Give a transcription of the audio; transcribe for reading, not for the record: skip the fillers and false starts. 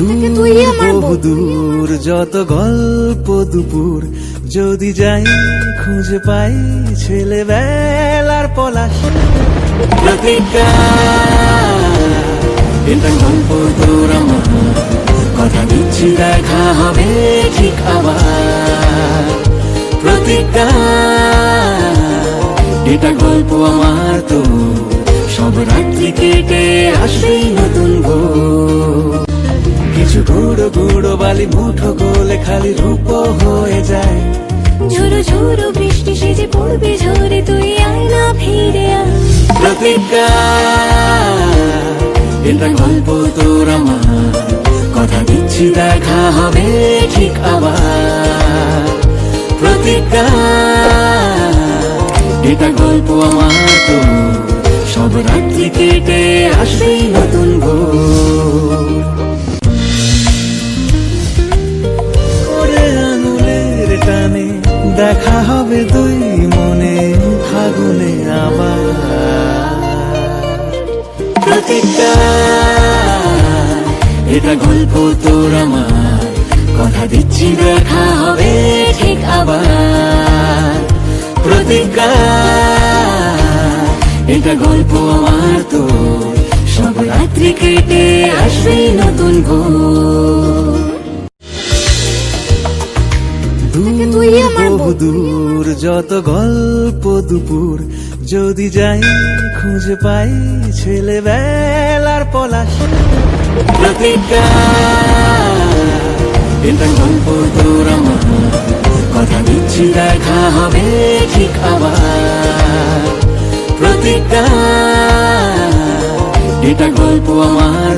দূর বহুদূর যত গল্প দুপুর, যদি যাই খুঁজে পাই ছেলেবেলার পলাশ। প্রতিজ্ঞা এটা গল্প তোর আমার, কথা দিচ্ছি দেখা হবে ঠিক আবার। প্রতিজ্ঞা এটা গল্প আমার তোর, সব রাত্রি কেটে আসবে নতুন ভোর। কিছু গুঁড়ো গুঁড়ো বালি মুঠো গোলে খালি রূপ হয়ে যায়। ঝুরু ঝুরু বৃষ্টি সেজে পড়বে ঝরে, তুই আয় না ফিরে আয়। প্রতিজ্ঞা এটা গল্প তোর আমার, কথা দিচ্ছি দেখা হবে ঠিক আবার। প্রতিজ্ঞা এটা গল্প আমার তোর, সব রাত্রি কেটে আসবে নতুন ভোর। ওরে আঙুলের টানে দেখা হবে দুই মনে ফাগুনে আবার। প্রতিজ্ঞা এটা গল্প তোর আমার, কথা দিচ্ছি দেখা হবে ঠিক আবার। প্রতিজ্ঞা এটা গল্প আমার তোর, সব রাত্রি কেটে আসবে নতুন ভোর। তুই আমার বহুদূর যত গল্প দুপুর, যদি যাই খুঁজে পাই ছেলেবেলার পলাশ। প্রতিজ্ঞা এটা গল্প তোর আমার, কথা দিচ্ছি দেখা হবে ঠিক আবার। প্রতিজ্ঞা এটা গল্প আমার